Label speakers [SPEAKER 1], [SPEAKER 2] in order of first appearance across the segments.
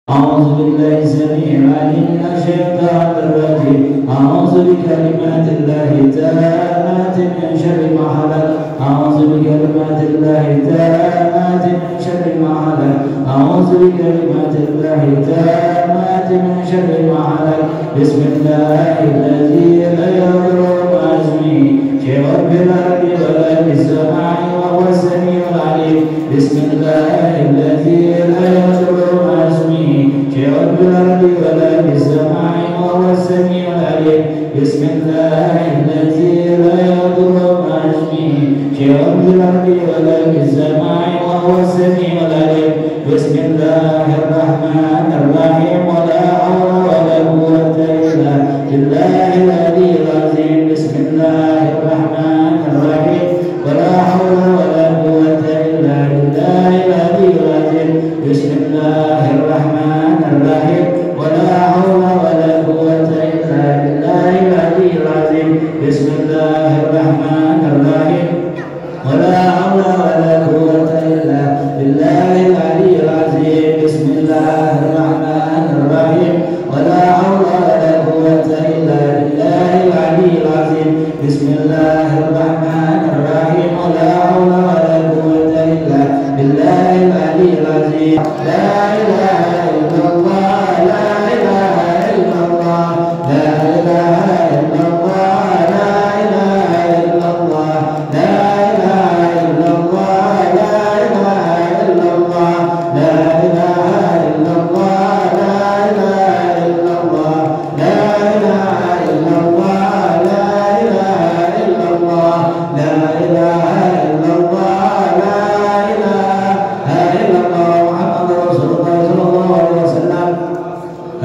[SPEAKER 1] أعوذ بالله السميع العليم من الشيطان الرجيم. أعوذ بكلمات الله التامات من شر ما خلق. أعوذ بكلمات الله التامات من شر ما خلق. أعوذ بكلمات الله التامات من شر ما خلق. بسم الله الذي لا يضر مع اسمه شيء في الأرض ولا في السماء وهو السميع العليم. بسم الله الذي لا يضر مع اسمه شيء في الأرض ولا في السماء وهو السميع العليم. بسم الله الذي لا يضر مع اسمه شيء في الأرض ولا في السماء وهو السميع العليم. بسم الله الرحمن الرحيم. ولا حول ولا قوة إلا بالله العلي العظيم. بسم الله الرحمن الرحيم. ولا حول ولا قوة إلا بالله العلي العظيم. بسم الله الرحمن الرحيم. ولا حول ولا قوة إلا بالله العلي العظيم. بسم الله الرحمن الرحيم. ولا حول ولا قوة إلا بالله العلي العظيم. بسم الله الرحمن الرحيم. ولا حول ولا قوة إلا بالله العلي العظيم. بسم الله الرحمن الرحيم. ولا حول ولا قوة إلا بالله العلي العظيم. لا إله إلا الله. لا إله إلا الله. لا إله إلا الله. لا إله إلا الله. لا إله إلا الله. لا إله إلا الله. لا إله إلا الله. لا إله إلا الله. لا إله إلا الله. لا إله إلا الله. لا إله إلا الله. لا إله إلا الله. محمد رسول الله صلى الله عليه وسلم.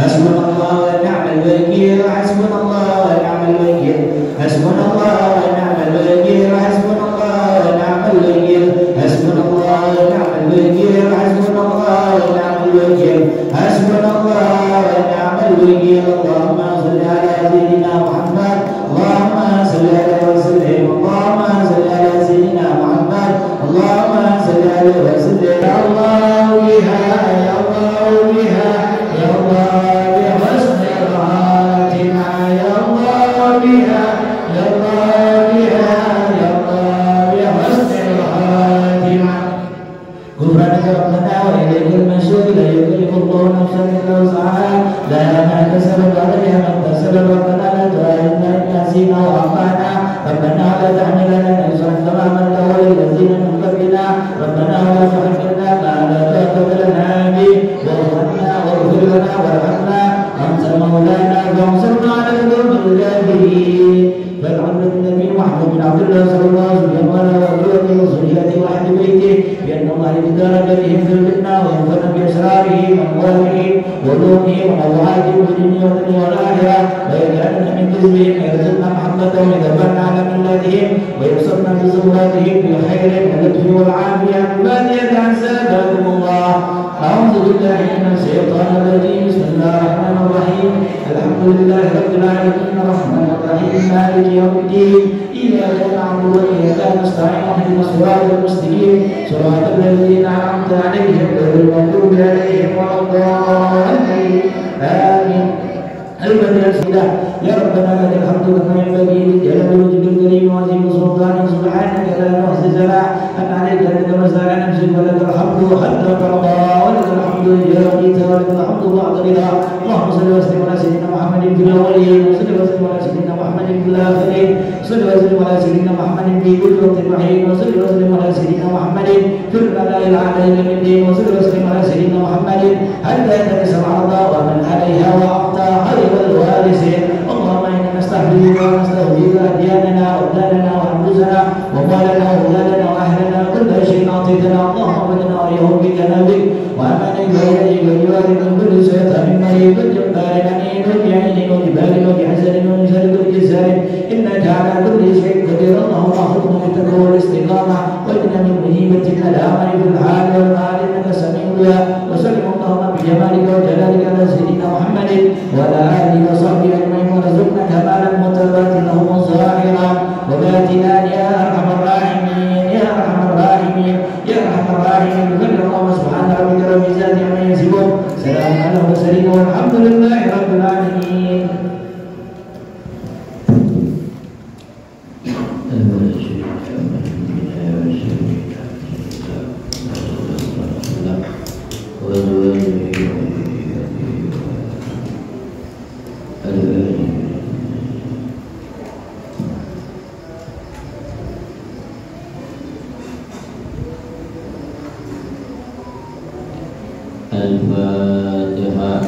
[SPEAKER 1] حسبنا الله ونعم الوكيل. حسبنا الله ونعم الوكيل. حسبنا الله ونعم الوكيل. حسبنا الله ونعم الوكيل. حسبنا الله ونعم الوكيل. حسبنا الله ونعم الوكيل. حسبنا الله ونعم الوكيل. اللهم صل على سيدنا محمد. اللهم صل عليه وسلم. اللهم صل على سيدنا محمد. اللهم صل عليه وسلم. يا الله بها يا الله بها يا الله بحسن الخاتمة. يا الله بها يا الله بها يا الله بحسن الخاتمة. غفرانك ربنا وإليك المشير. لا يكلف الله نفسا إلا وسعها لها ما كسبت وعليها ما اكتسبت. ربنا لا تؤاخذنا إن نسينا وأخطأنا. ربنا لا تحملنا إصرا كما حملته على الذين من قبلنا. ربنا ولا تحملنا ما لا طاقة لنا به. واغفر لنا وارحمنا أنت مولانا فانصرنا على القوم الكافرين. فالعبد النبي محمد بن عبد الله صلى الله عليه وسلم وعلى آله وذريته وأهل بيته بأن الله يتدارك بهم في الجنة وينفعنا بأسرارهم وأموالهم وعلومهم وموعدهم في الدنيا والدنيا والآخرة ويجعلنا من حزبهم ويرزقنا محبتهم ويذبحنا على ملتهم ويبصرنا بزمراتهم بالخير واللطف والعافية. عبادي عن سادتكم الله. أعوذ بالله من الشيطان الرجيم. بسم الله الرحمن الرحيم. الحمد لله رب العالمين الرحمن الرحيم مالك يوم الدين. إياك نعبد وإياك نستعين. اهدنا الصراط المستقيم صراط الذين أنعمت عليهم غير المغضوب عليهم ولا الضالين. آمين. البدر يا ربنا لك الحمد كما ينبغي لجلال وجهك الكريم وعظيم سلطانك. سبحانك لا نحصي ثناء عليك انت كما استعان نفسك. ولك الحمد حتى ترضى ولك الحمد اذا رضيت ولك الحمد بعد رضا. اللهم صل وسلم على سيدنا محمد في الاولين وصل وسلم على سيدنا محمد في الاخرين. صل وسلم على سيدنا محمد في كل وقت وحين. وصل وسلم على سيدنا محمد في الملائكه الاعلى من الدين. وصل وسلم على سيدنا محمد حتى تنسى الارض ومن عليها واعطى خير الوارثين. اللهم انا نستحييك ونستهديك ادياننا وابداننا وانفسنا واموالنا واولادنا واهلنا كل شيء اعطيتنا. اللهم بدنا ويهم بجنابك وامانك واليك وجوارك من كل شيطان مريض جبار عنيد وجاهل وجبال وبحسن ومثل كل جسار انك على كل شيء قدير. اللهم اخذنا بالتقوى والاستقامه واجعلنا من مجيبه الامر في الحال والمال انك سميع الدعاء. وسلم اللهم بجمالك وجلالك على سيدنا محمد وعلى اله وصحبه اجمعين. وارزقنا كمالا متباتنا ظاهرا وباطنا يا ارحم الراحمين يا ارحم الراحمين يا ارحم الراحمين. بفضل الله سبحانه ربك رب العزه عما يصفون. سلام والسلام على المرسلين والحمد لله رب العالمين.
[SPEAKER 2] Al-Fatihah.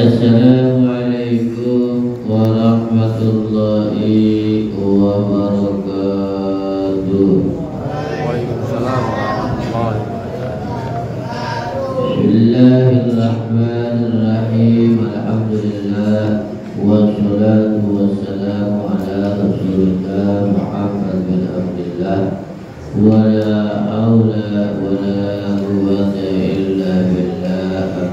[SPEAKER 2] Assalamualaikum warahmatullahi wabarakatuh.
[SPEAKER 3] Waalaikumsalam warahmatullahi wabarakatuh.
[SPEAKER 2] Bismillahirrahmanirrahim. Alhamdulillah wassalatu wassalamu ala Rasulillah Muhammad bin Abdullah wa la haula wa la quwwata illa billah.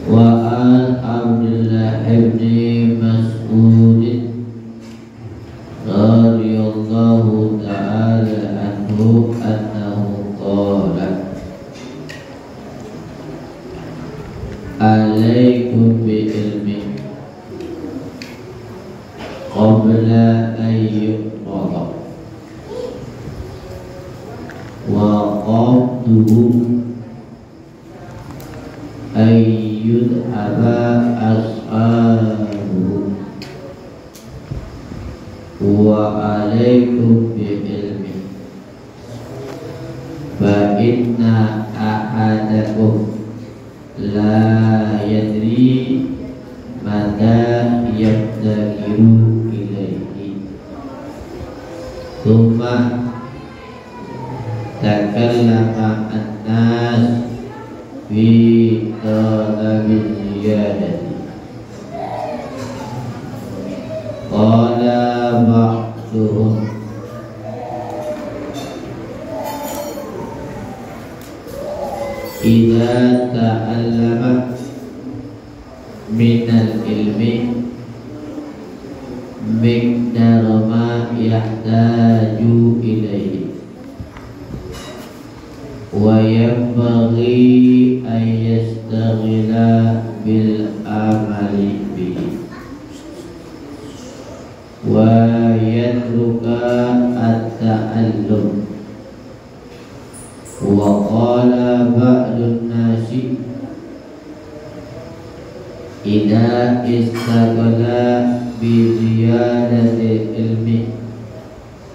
[SPEAKER 2] Wa an Abdullah ibn Mas'ud radhiyallahu ta'ala anhu annahu qala alaikum bi ilmi qabla an yuqrada wa qabduhu ayyud aba ashabu wa alaikum bi ilmi fa inna ahadakum la yadri mata yabtakiru ilaihi thumma takallama an-nas fi talabi ziyadati qala ba'duhum idza ta'allama minal ilmi miqdar ma yahtaju ilaihi wa yanbaghi an yastaghila bil amali bihi wa yatruka at-ta'allum. Wa qala ba'dun nasi idza istaghala bi ziyadati ilmi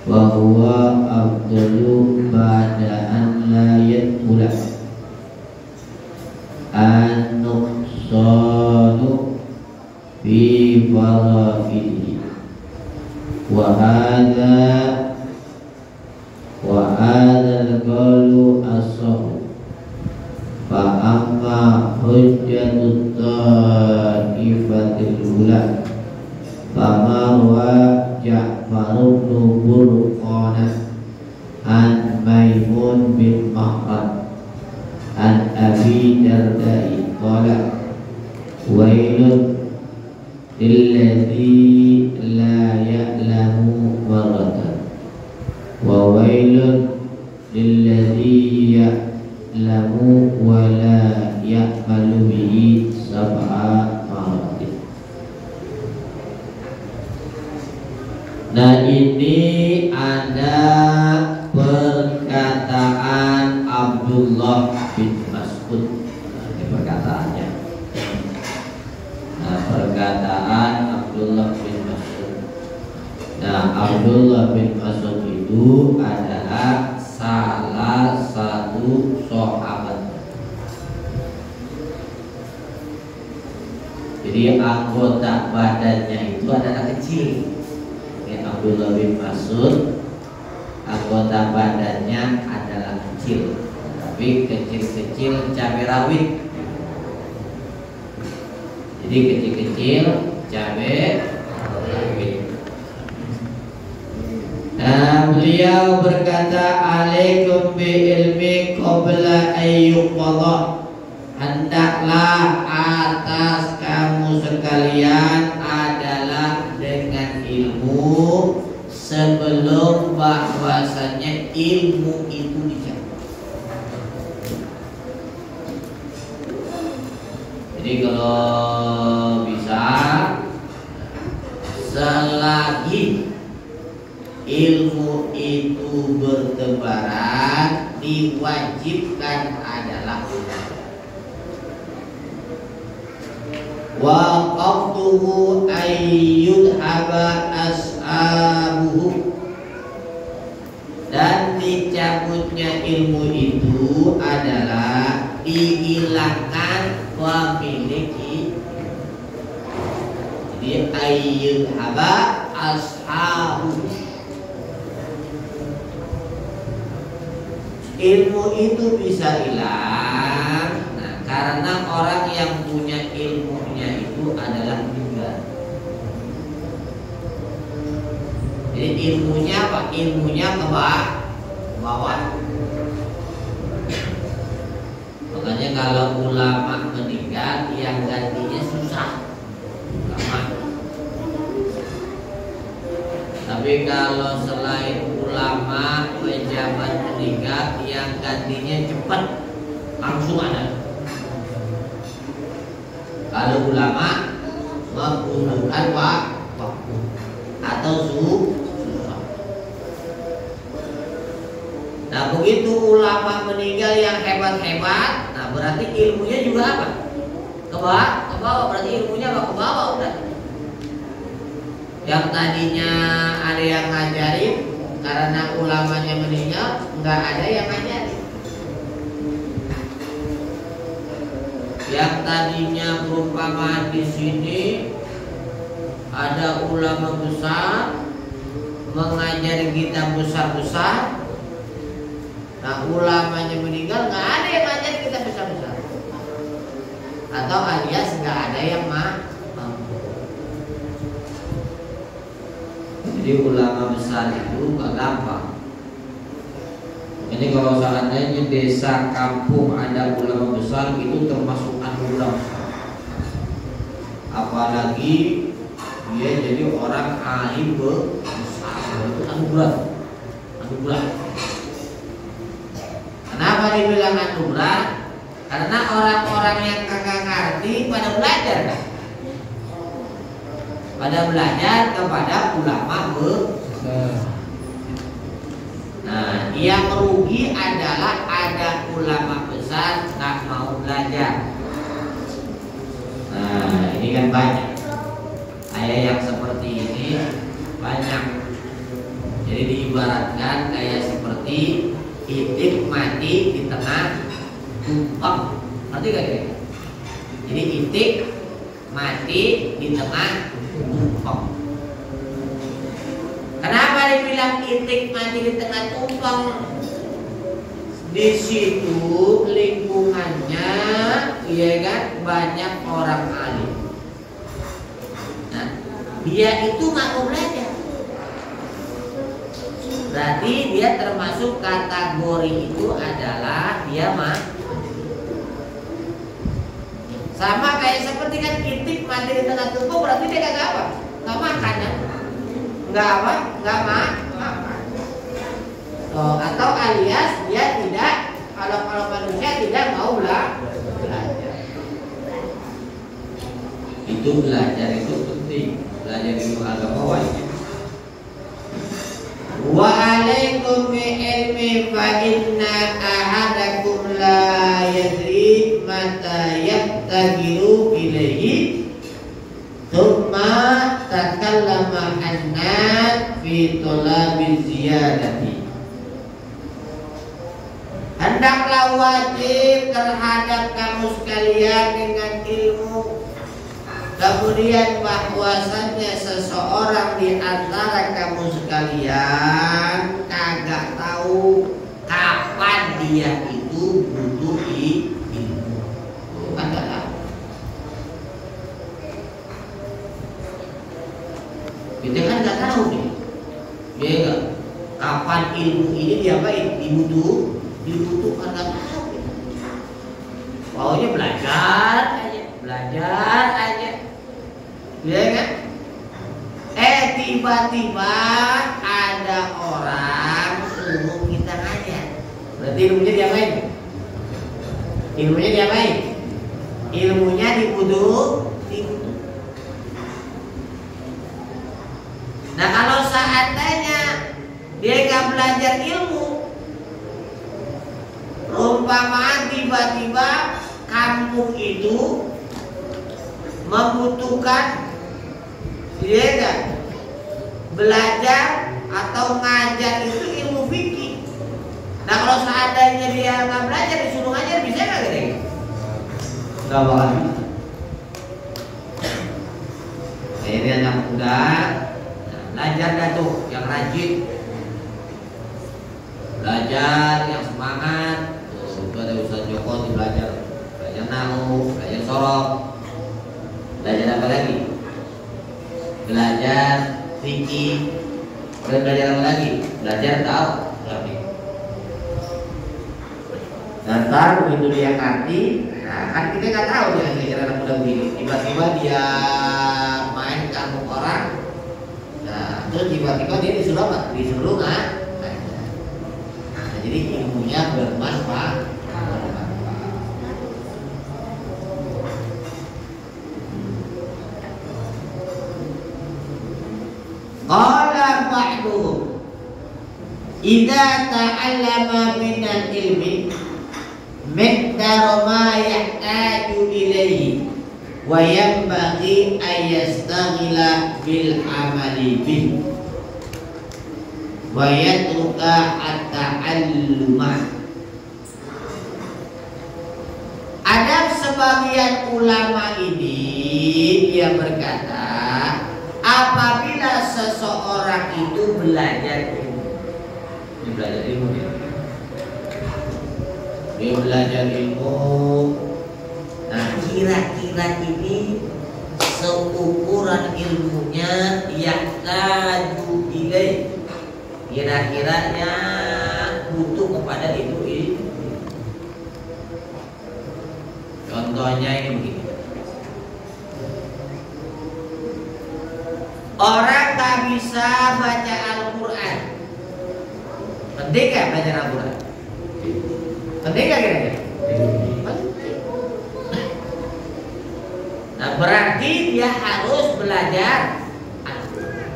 [SPEAKER 2] wa huwa afdalu ba'da an la yadkhula an nuqsanu fi fara'idihi wa hadha al-qawlu as-sahih fa amma hujjatut ta'ifatil ula fama wa Ja'far bin Burqana an Maimun bin Mahran an Abi Darda'i qala wailun lilladzi la ya'lamu marratan wa wailun lilladzi ya'lamu wa la ya'malu bihi sab'a maratin. Nah, ini ada perkataan Abdullah bin Mas'ud. Nah, ini perkataannya. Nah, perkataan Abdullah bin Mas'ud. Nah, Abdullah bin Mas'ud itu adalah salah satu sahabat. Jadi anggota badannya itu adalah kecil. Abdullah bin Mas'ud anggota badannya adalah kecil, tapi kecil-kecil cabai rawit. Jadi kecil-kecil cabai rawit. Beliau berkata, alaikum bi ilmi qabla ayyuqadha. Hendaklah atas kamu sekalian adalah dengan ilmu sebelum bahwasanya ilmu itu dicabut. Jadi kalau bisa, selagi ilmu itu bertebaran, diwajibkan adalah wa qawtuhu ayyudhaba as'abuhu, dan dicabutnya ilmu itu adalah dihilangkan pemilik. Jadi ayyudhaba as'abuhu, ilmu itu bisa hilang. Nah, karena orang yang punya ilmunya itu adalah meninggal. Jadi ilmunya apa? Ilmunya ke bawah. Makanya kalau ulama meninggal, yang gantinya susah. Ulama. Tapi kalau selain ulama, pejabat meninggal, yang gantinya cepat, langsung ada. Kalau ulama membutuhkan waktu atau susah. Nah, begitu ulama meninggal yang hebat-hebat, nah berarti ilmunya juga apa? Ke bawah, berarti ilmunya apa? Ke bawah udah. Yang tadinya ada yang ngajarin, karena ulamanya meninggal, nggak ada yang ngajarin. Yang tadinya perumpamaan di sini ada ulama besar mengajari kita besar-besar. Nah, ulamanya meninggal, nggak ada yang ngajar kita besar-besar. Atau alias nggak ada yang mampu. Jadi ulama besar itu gak gampang. Ini kalau seandainya desa kampung ada ulama besar, itu termasuk anugerah. Apalagi dia jadi orang alim besar, itu anugerah. Kenapa dibilang anugerah? Karena orang-orang yang kagak ngerti pada belajar kan? Pada belajar kepada ulama besar. Nah, yang rugi adalah ada ulama besar nggak mau belajar. Nah, ini kan banyak. Kayak yang seperti ini banyak. Jadi diibaratkan kayak seperti itik mati di tengah tumpeng. Ngerti gak kira? Jadi itik mati di tengah tumpeng. Kenapa dibilang itik mati di tengah tumpeng? Di situ lingkungannya, ya kan, banyak orang alim. Nah, dia itu nggak mau belajar. Berarti dia termasuk kategori itu adalah dia mah. Sama kayak seperti kan itik mati di tengah tumpeng, berarti dia kagak apa? Nggak makan ya? Nggak apa? Nggak makan. Oh, atau alias dia tidak, kalau manusia tidak mau belajar. Itu belajar itu penting. Belajar ilmu agama wajib. Wa alaikum bi ilmi fa inna ahadakum la yadri mata yattajiru ilaihi thumma takallama an-nas fi talabi ziyadati. Hendaklah wajib terhadap kamu sekalian dengan ilmu. Kemudian bahwasannya seseorang di antara kamu sekalian kagak tahu kapan dia itu butuh ilmu. Kagak tahu. Kita kan nggak tahu nih, ya enggak. Kapan ilmu ini diapain? Dibutuhkan nggak tahu. Pokoknya belajar aja, ya kan? Tiba-tiba ada orang suruh kita ngajar. Berarti ilmunya diapain? Ilmunya dibutuh. Nah kalau seandainya dia nggak belajar ilmu, umpama tiba-tiba kampung itu membutuhkan dia kan belajar atau ngajar itu ilmu fikih. Nah kalau seandainya dia nggak belajar disuruh ngajar, bisa nggak gitu? Nggak bakal bisa. Ini anak muda, belajar dah tuh yang rajin, belajar yang semangat. Tuh ada Ustaz Joko di belajar nahu, belajar sorok, belajar apa lagi? Belajar fikih, belajar apa lagi? Belajar tahu. Ntar begitu dia ngerti, nah kan kita nggak tahu dia kira-kira anak muda begini. Tiba-tiba dia main ke kampung orang, nah terus tiba-tiba dia disuruh nggak? Nah, jadi ilmunya bermanfaat. Qala ba'duhum idza ta'allama minal ilmi miqdar ma yahtaju ilayhi wa yanbaghi an yastaghila bil amali bih wa yatruka at-ta'alluma. Ada sebagian ulama ini dia berkata, apabila seseorang itu belajar ilmu, dia belajar ilmu, nah kira-kira ini seukuran ilmunya yahtaju ilaih, kira-kiranya butuh kepada itu. Contohnya ini begini. Orang tak bisa baca Al-Quran. Penting gak belajar Al-Quran? Penting gak kira-kira? Penting. Nah berarti dia harus belajar Al-Quran.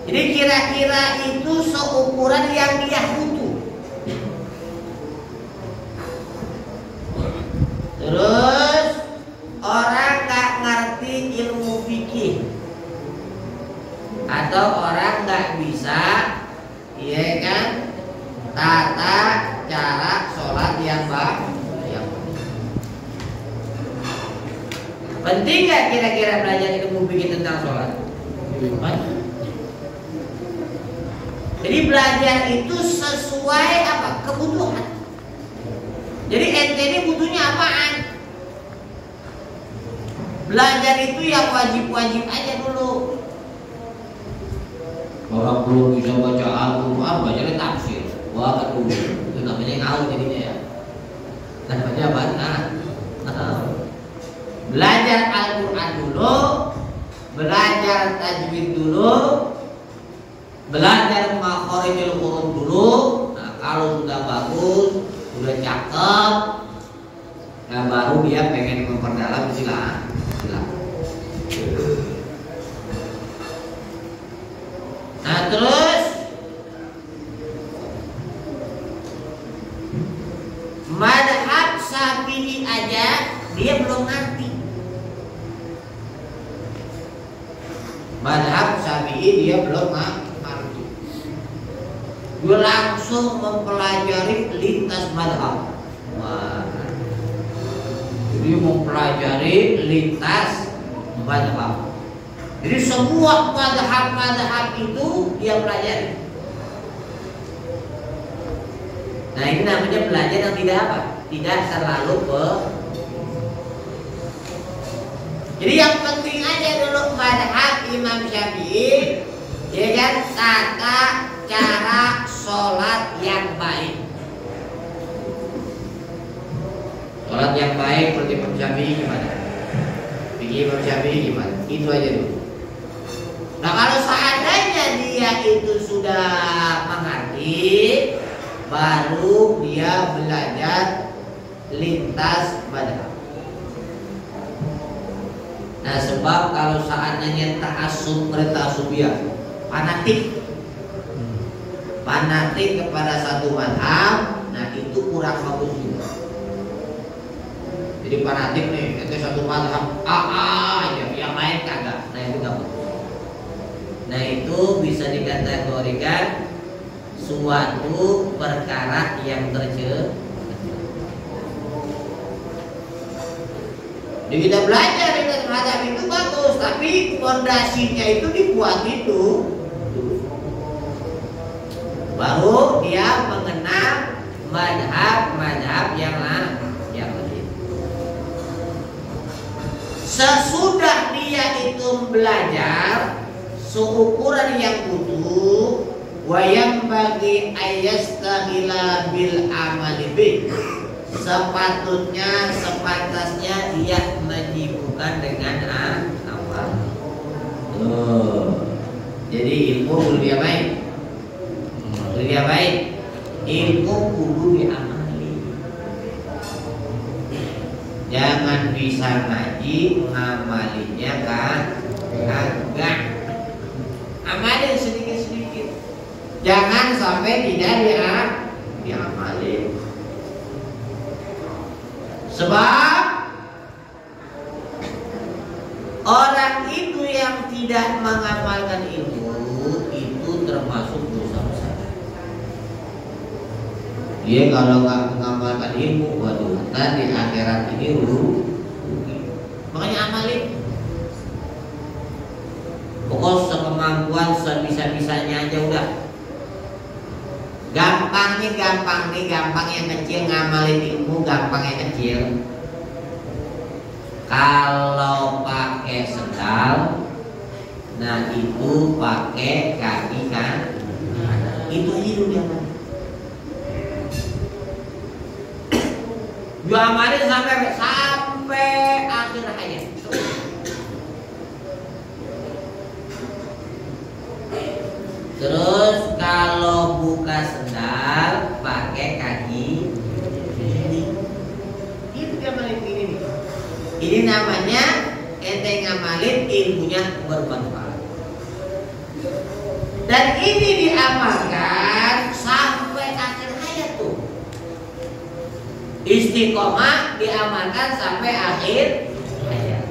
[SPEAKER 2] Jadi kira-kira itu seukuran yang dia butuh. Terus orang gak ngerti ilmu fikih, atau orang nggak bisa, iya kan, tata cara sholat yang baik. Penting nggak kira-kira belajar ilmu fikih tentang sholat? Jadi belajar itu sesuai apa? Kebutuhan. Jadi ente ini butuhnya apaan? Belajar itu yang wajib-wajib aja dulu. Orang belum bisa baca Al-Quran, bacanya tafsir. Wah, aduh, itu namanya ngaul jadinya ya. Namanya apa? Belajar Al-Quran dulu, belajar tajwid dulu, belajar makhorijul huruf dulu. Nah, kalau sudah bagus, sudah cakep, nah baru dia pengen memperdalam silakan. Nah terus madhab Syafi'i aja dia belum ngerti. Madhab Syafi'i dia belum ngerti. Dia langsung mempelajari lintas madhab. Wah. Jadi mempelajari lintas madhab. Jadi semua madhab itu dia pelajari. Nah ini namanya belajar yang tidak apa? Tidak terlalu Jadi yang penting aja dulu madhab Imam Syafi'i, ya kan, tata Syafi'i gimana? Itu aja dulu. Nah kalau seandainya dia itu sudah mengerti, baru dia belajar lintas madhab. Nah sebab kalau seandainya ta'assub bertasubiyah, fanatik kepada satu madhab, nah itu kurang bagus juga. Jadi fanatik nih, itu satu madhab aja, yang lain kagak. Nah itu gak bagus. Nah itu bisa dikategorikan suatu perkara yang tercela. Jadi kita belajar dengan madhab itu bagus, tapi fondasinya itu dibuat itu, baru dia mengenal madhab yang lain. Sesudah dia itu belajar seukuran yang butuh, wayang bagi ayastaghila bil amali bih, sepantasnya dia menyibukkan dengan amal. Jadi ilmu kudu diapain? Ilmu kudu diamali. Jangan bisa ngaji ngamalinya kagak. Amalin sedikit-sedikit. Jangan sampai tidak diamali. Sebab orang itu yang tidak mengamalkan ilmu itu termasuk dosa besar. Dia kalau nggak mengamalkan ilmu, waduh, nanti di akhirat ini rugi. Makanya amalin. Pokoknya sekemampuan, sebisa-bisanya aja udah. Gampang yang kecil ngamalin ilmu, gampang yang kecil. Kalau pakai sendal, nah itu pakai kaki kan, itu aja dulu dia. Amalin sampai akhir hayat. Terus kalau buka sendal pakai kaki kiri. Itu ngamalin ini nih. Ini namanya ente ngamalin ilmunya bermanfaat. Dan ini diamalkan sampai akhir hayat tuh. Istiqomah diamalkan sampai akhir hayat.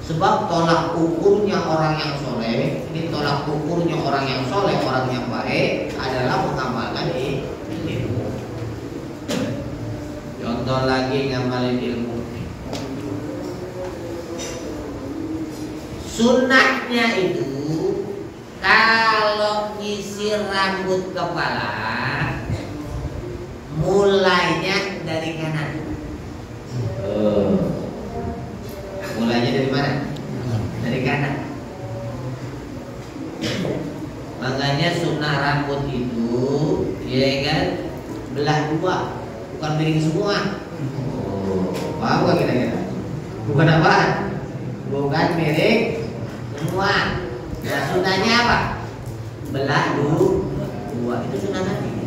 [SPEAKER 2] Sebab tolak ukurnya orang yang soleh, ini tolak ukurnya orang yang soleh, orang yang baik adalah mengamalkan ilmu. Contoh lagi ngamalin ilmu. Sunnahnya itu kalau nyisir rambut kepala mulainya dari kanan. Mulainya dari mana? Dari kanan. Makanya sunnah rambut itu, ya kan, belah dua, bukan miring semua. Paham gak kira-kira? Bukan apaan? Bukan miring semua. Nah sunnahnya apa? Belah dua, itu sunnah Nabi.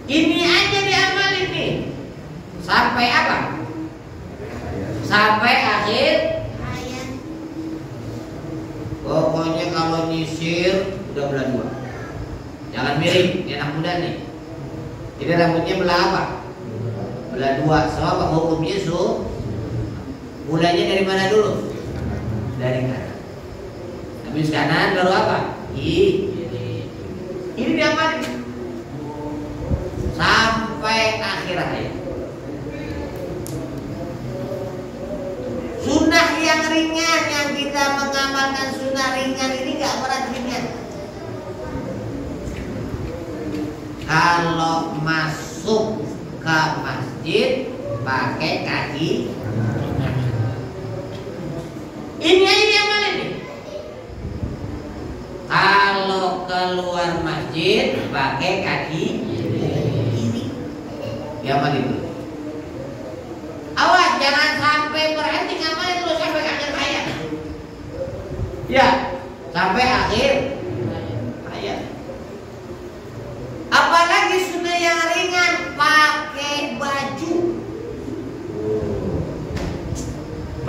[SPEAKER 2] Ini aja diamalin nih. Sampai apa? Sampai akhir hayat. Pokoknya kalau nyisir udah belah dua, jangan miring. Ini anak muda nih, jadi rambutnya belah apa? Belah dua. Sebab hukumnya mulainya dari mana dulu? Dari kanan. Habis kanan baru apa? Ini diamalin sampai akhir hayat. Sunnah yang ringan, yang kita mengamalkan sunnah ringan ini gak berat ringan. Kalau masuk ke masjid pakai kaki, ini aja diamalin nih. Kalau keluar masjid pakai kaki ini, diamalin dulu. Awas jangan sampai berhenti ngamalin terus sampai akhir hayat. Ya, sampai akhir hayat. Apalagi sunnah yang ringan, pakai baju.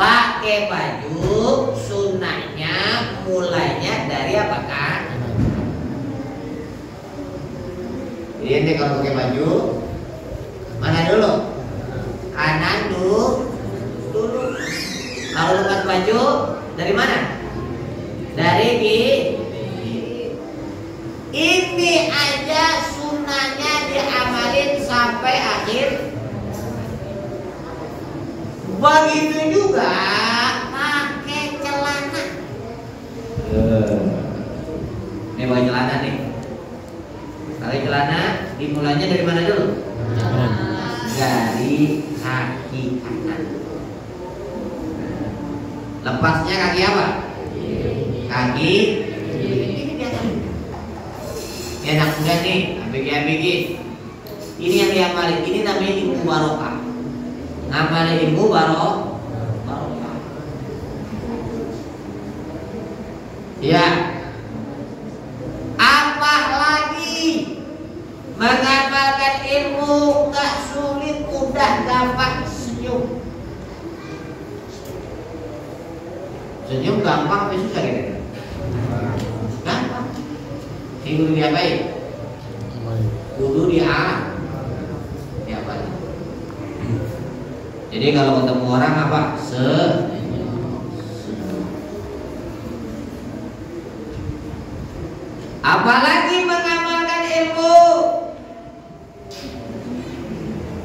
[SPEAKER 2] Pakai baju sunnahnya mulainya dari apakah? Jadi ente kalau pakai baju mana dulu? Kanan dulu. Kalau lepas baju dari mana? Dari kiri. Ini aja sunnahnya diamalin sampai akhir. Begitu juga pakai celana. Ini pakai celana nih. Pakai celana dimulainya dari mana dulu? Dari kaki kanan. Lepasnya kaki apa? Kaki. Ini dia. Enak enggak nih? ABG. Ini yang diamalin. Ini namanya ilmu barokah. Ngamalin ilmu barokah. Ya. Apalagi mengamalkan ilmu gak sulit, mudah, gampang. Senyum. Senyum gampang apa susah gitu? Gampang. Kudu diapain? Kudu diapain? Jadi kalau ketemu orang apa? Apalagi mengamalkan ilmu.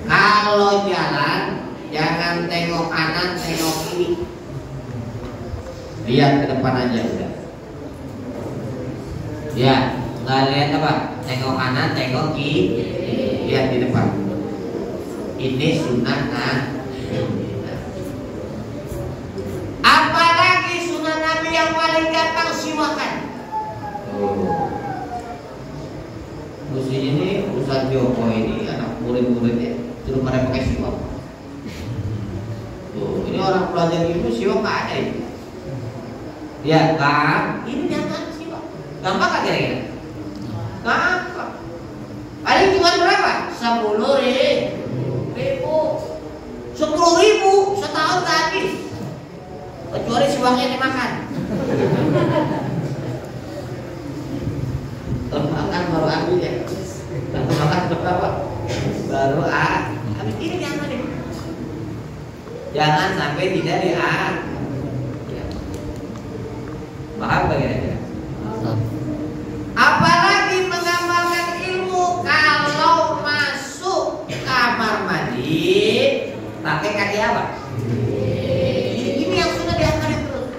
[SPEAKER 2] Kalau jalan jangan tengok kanan, tengok kiri. Lihat ke depan aja udah. Ya, nggak lihat apa? Tengok kanan, tengok kiri. Lihat di depan. Ini sunnah kan? Apalagi sunnah Nabi yang paling gampang siwakan. Terus ini Ustaz Joko ini anak murid-muridnya suruh pada pakai siwak. Tuh, ini orang belajar ilmu siwak nggak ada itu. Ya kan? Ini jangan siwak. Gampang nggak kira-kira? Gampang. Paling cuma berapa? 10.000 setahun tak habis. Kecuali siwaknya dimakan. Makan baru habis ya. Makan berapa? Baru habis. Ini jangan deh. Jangan sampai tidak paham bagaimana? Apalagi mengamalkan ilmu kalau masuk kamar mandi pakai kaki apa? Ini yang sudah diamalkan terus.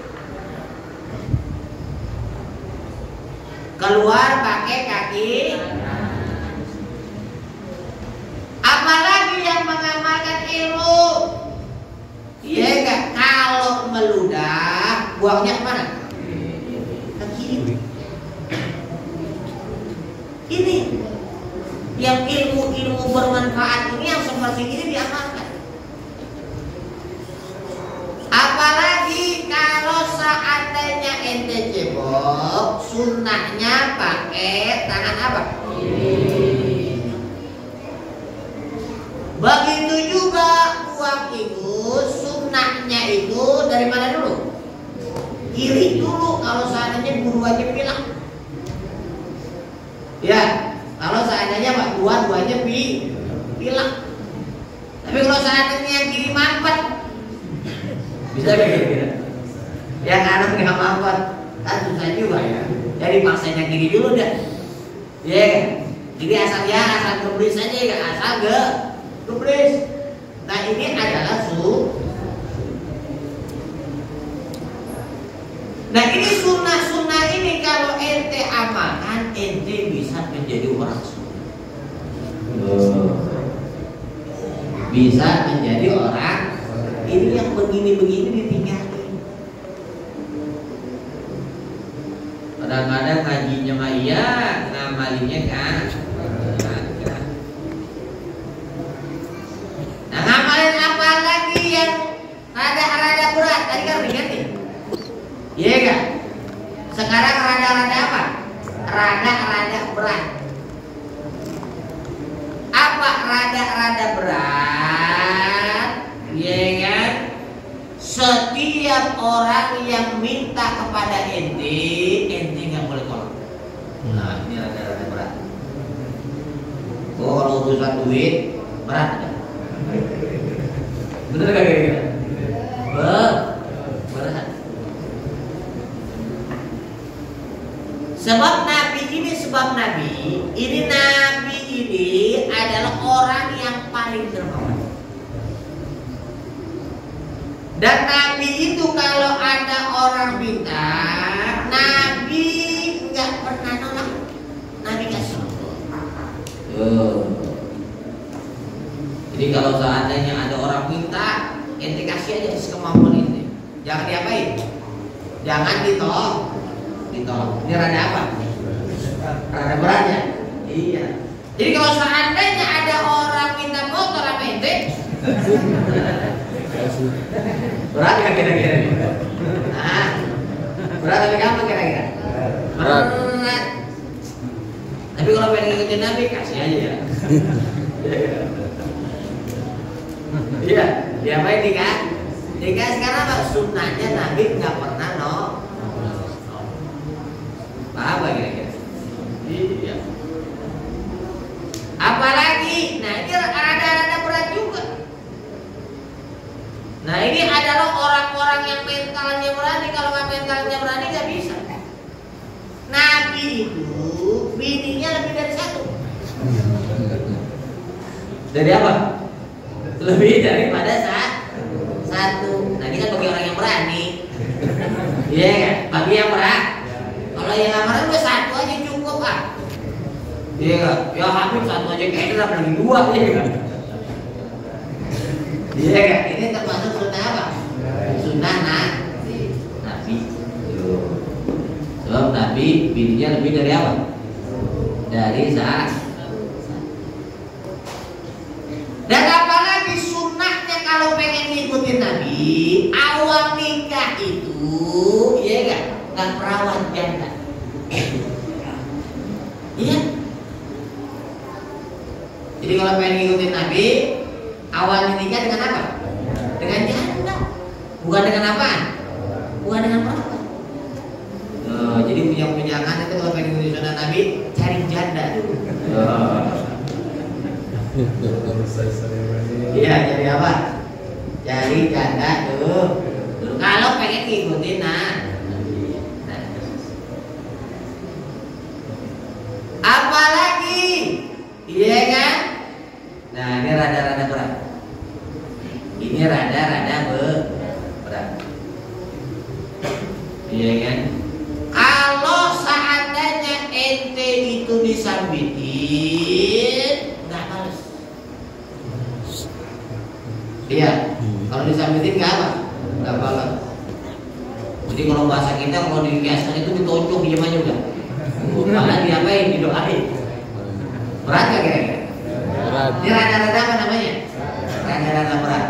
[SPEAKER 2] Keluar pakai kaki. Apalagi yang mengamalkan ilmu, ya enggak, kalau meludah buangnya kemana? Ke kiri. Ini yang ilmu bermanfaat ini yang seperti ini diamalkan. Apalagi kalau seandainya ente cebok, sunnahnya pakai tangan apa? Begitu juga buang itu, sunnahnya itu dari mana dulu? Kiri dulu kalau seandainya dua-duanya bilang. Ya, kalau seandainya Pak dua-duanya bilang. Tapi kalau seandainya yang kiri mampet, bisa kayak gitu. Yang kanan nggak mampet, kan susah juga ya. Jadi paksanya kiri dulu dah. Ya kan? Jadi asal keblis aja ya, asal keblis. Nah ini adalah Nah ini sunnah ini kalau ente amalkan, ente bisa menjadi orang sunnah. Bisa menjadi orang. Ini yang begini-begini ditinggalin. Kadang-kadang ngajinya mah iya, ngamalinnya kan. Nah ngamalin apa lagi yang ada Sekarang rada-rada apa? Rada-rada berat. Apa rada-rada berat? Ya kan? Setiap orang yang minta kepada ente nggak boleh tolak. Nah, ini rada-rada berat. Oh, kalau urusan duit berat kan? Bener gak kira-kira? Berat. Sebab Nabi ini adalah orang yang paling terhormat. Dan Nabi itu kalau ada orang minta, Nabi nggak pernah nolak. Nabi kasih. Jadi kalau seandainya ada orang minta, ente kasih aja sekemampuan ente. Jangan diapain? Jangan ditolak. Ini rada apa? Rada berat ya? Iya. Jadi kalau seandainya ada orang minta motor sama ente, berat gak kira-kira? Nah, berat tapi kapan kira-kira? Berat. Tapi kalau pengen ngikutin Nabi, kasih aja ya. Iya, diapain nikah? Nikah sekarang apa? Sunnahnya Nabi nggak pernah apa kira-kira? Iya. Apalagi, nah ini rada-rada berat juga. Nah ini adalah orang-orang yang mentalnya berani. Kalau nggak mentalnya berani nggak bisa. Nabi itu bininya lebih dari satu. Dari apa? Lebih daripada satu. Nah ini kan bagi orang yang berani. Iya kan? Bagi yang berat. Kalau yang lamaran udah satu aja cukup ah. Iya kan? Ya Habib satu aja kayaknya lagi dua ya kan? Iya kan? Ini termasuk sunnah apa? Sunnah Nabi. Sebab Nabi bininya lebih dari apa? Dari dan apalagi sunnahnya kalau pengen ngikutin Nabi, awal nikah itu, iya kan? Nggak perawan janda. Iya. Jadi kalau pengen ngikutin Nabi, awal nikah dengan apa? Dengan janda. Bukan dengan apaan? Bukan dengan perawan. Jadi punya anak itu kalau pengen ngikutin sunnah Nabi, cari janda dulu. Iya, jadi apa? Cari janda tuh. Kalau pengen ngikutin apalagi, iya kan? Nah ini rada-rada berat. Ini rada-rada berat. Iya kan? Kalau seandainya ente itu disambitin, nggak males. Iya, kalau disambitin nggak apa? Nggak males. Jadi kalau bahasa kita kalau dikiaskan itu ditonjok diam aja udah. Malah diapain? Didoain. Berat nggak kira-kira? Berat. Ini rada-rada apa namanya? Rada-rada berat.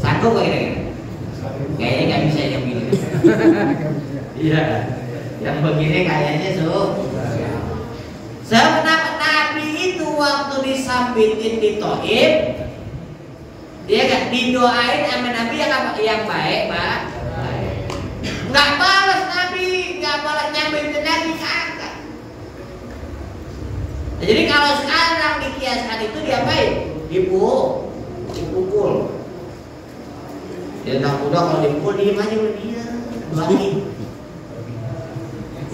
[SPEAKER 2] Sanggup nggak kira-kira? Kayaknya nggak bisa yang begini. Iya. Yang begini kayaknya Kenapa Nabi itu waktu disambitin di Thaif, dia kan didoain sama Nabi yang baik, Pak. Nggak balas Nabi, nggak balas nyambitin Nabi kagak. Nah, jadi kalau sekarang dikiaskan itu diapain? Dipukul. Dia tak udah kalau dipukul diem aja udah dia doain.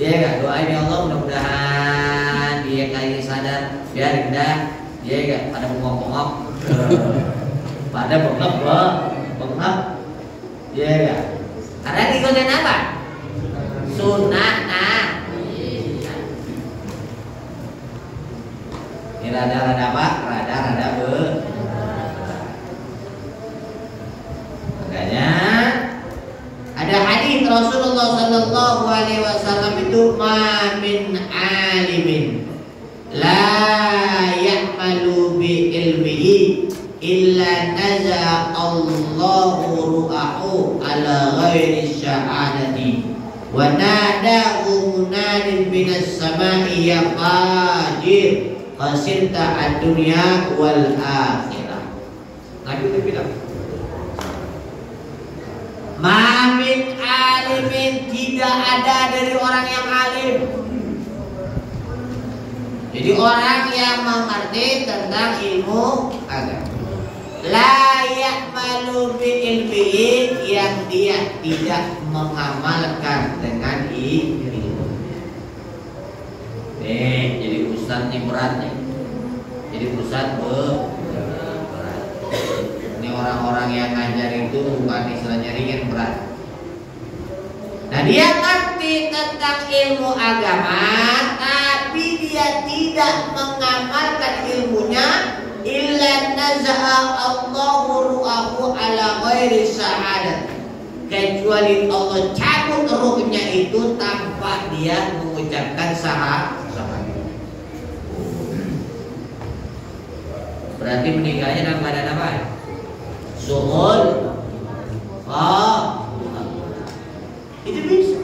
[SPEAKER 2] Dia nggak doain ya Allah mudah-mudahan dia kayak sadar biar indah dia nggak pada bengok-bengok pada bengap dia nggak karena ngikutin apa? Sunnah ini rada-rada apa? Rada-rada makanya ada hadis Rasulullah Sallallahu Alaihi Wasallam itu ma min alimin la ya'malu bi ilmihi illa naza Allahu ru'ahu ala ghairi syahadati Wa nadahu munadin minas sama'i ya fajir khasirta ad-dunya wal akhirah. Nabi itu bilang, ma min alimin, tidak ada dari orang yang alim. Jadi orang yang mengerti tentang ilmu agama, la ya'malu bi ilmihi, yang dia tidak mengamalkan dengan ilmu. Jadi ustaz nih berat nih. Jadi ustaz berat. Ini orang-orang yang ngajar itu bukan istilahnya ringan, berat. Nah, dia ngerti tentang ilmu agama, tapi dia tidak mengamalkan ilmunya. Illa naza'a Allahu ru'ahu ala ghairi sa'adat, kecuali Allah cabut ruhnya itu tanpa dia mengucapkan syahadat. Berarti meninggalnya dalam keadaan apa? Suhul. Itu bisa.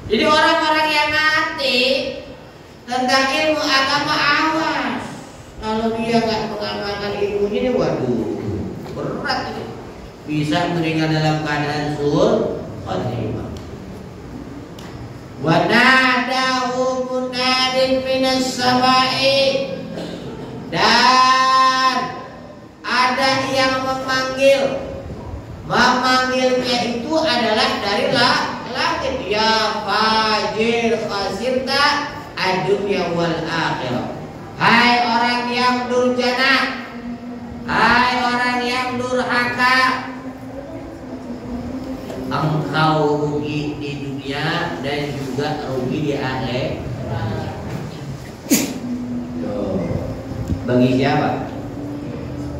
[SPEAKER 2] Jadi orang-orang yang ngerti tentang ilmu agama, awas kalau dia nggak mengamalkan ilmunya, ini waduh berat ini. Bisa meninggal dalam keadaan suhul khotimah. Wa nadahu munadin minas sama'i, dan ada yang memanggilnya itu adalah dari langit, ya fajir khasirta ad-dunya wal akhirah. Hai orang yang durjana, hai orang yang durhaka, engkau rugi di dunia dan juga rugi di akhirat. Bagi siapa?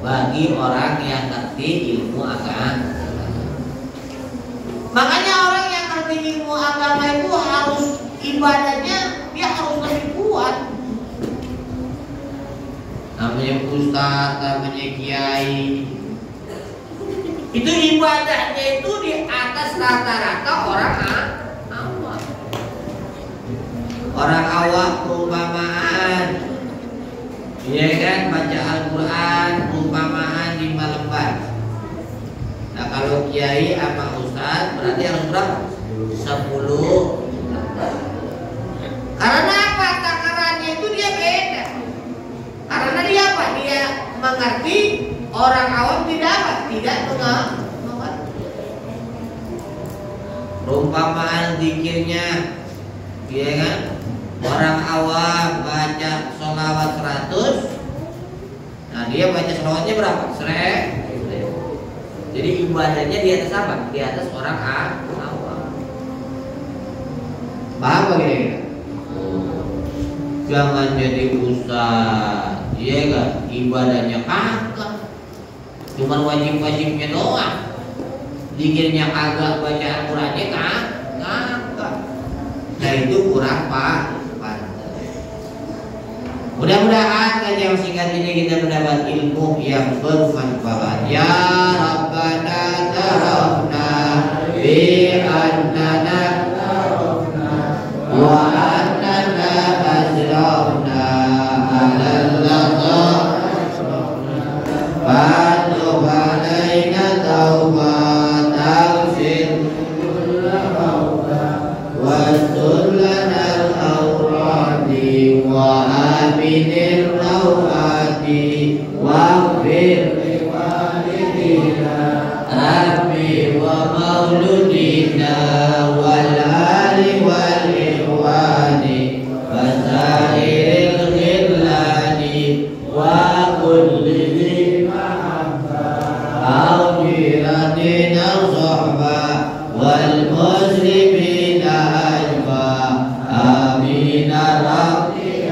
[SPEAKER 2] Bagi orang yang ngerti ilmu agama. Makanya orang yang ngerti ilmu agama itu harus ibadahnya dia harus lebih kuat. Namanya ustaz, namanya kiai, itu ibadahnya itu di atas rata-rata orang awam. Orang awam perumpamaan, iya kan, baca Al-Quran perumpamaan 5 lembar. Nah kalau kiai sama ustaz berarti harus berapa? 10 lembar. Karena apa? Takarannya itu dia beda. Karena dia apa? Dia mengerti, orang awam tidak apa? Tidak mengerti. Perumpamaan zikirnya, iya kan? Orang awam baca sholawat 100, nah dia baca sholawatnya berapa? 1000. Jadi ibadahnya di atas apa? Di atas orang awam. Paham bagaimana? Jangan jadi ustaz, iya kan? Ibadahnya kagak, cuman wajib-wajibnya doang. Zikirnya kagak, baca Al-Qurannya kagak. Nah itu kurang pantas. Mudah-mudahan kajian singkat ini kita mendapat ilmu yang bermanfaat. Ya Rabbana tarafna bi annana wa annana asrafna alal lata fatuh alaina taubat taghfir wastur lana al-awradi wa aminir rawati waghfir liwalidina rabbi wa mauludina wal ali wal ikhwani wasairil khillani wa kulli dhi mahabba au jiratina sahba wal muslimina ajma amin rabbi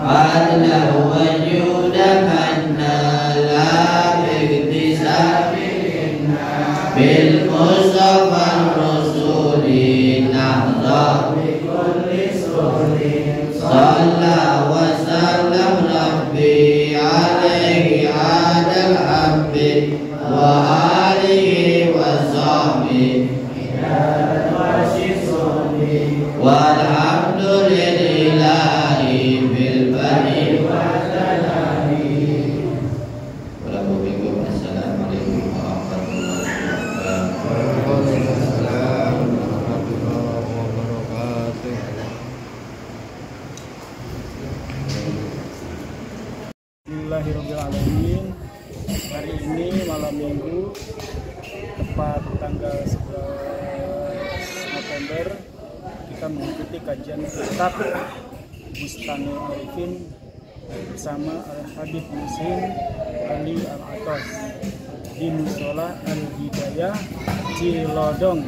[SPEAKER 2] fadlahu wa juda manna la biktisabina bil mustafa rasuli nahda bi kulli suri salla wa sallam rabbi alaihi adal habbi wa alihi wa sahbihi walhamdulillahi bil bani wa salami. Assalamualaikum warahmatullahi wabarakatuh.
[SPEAKER 4] Bismillahirrahmanirrahim. Hari ini malam minggu tepat tanggal 11 November kita mengikuti kajian kitab Bustanul Arifin bersama Al-Habib Muslim Ali Al-Atas di Musola Al-Hidayah Cilodong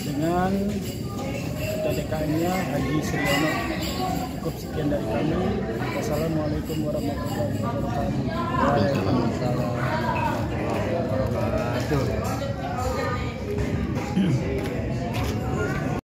[SPEAKER 4] dengan ketua DKM-nya Haji Suryono. Cukup sekian dari kami. Wassalamualaikum warahmatullahi wabarakatuh.
[SPEAKER 3] Waalaikumsalam warahmatullahi wabarakatuh.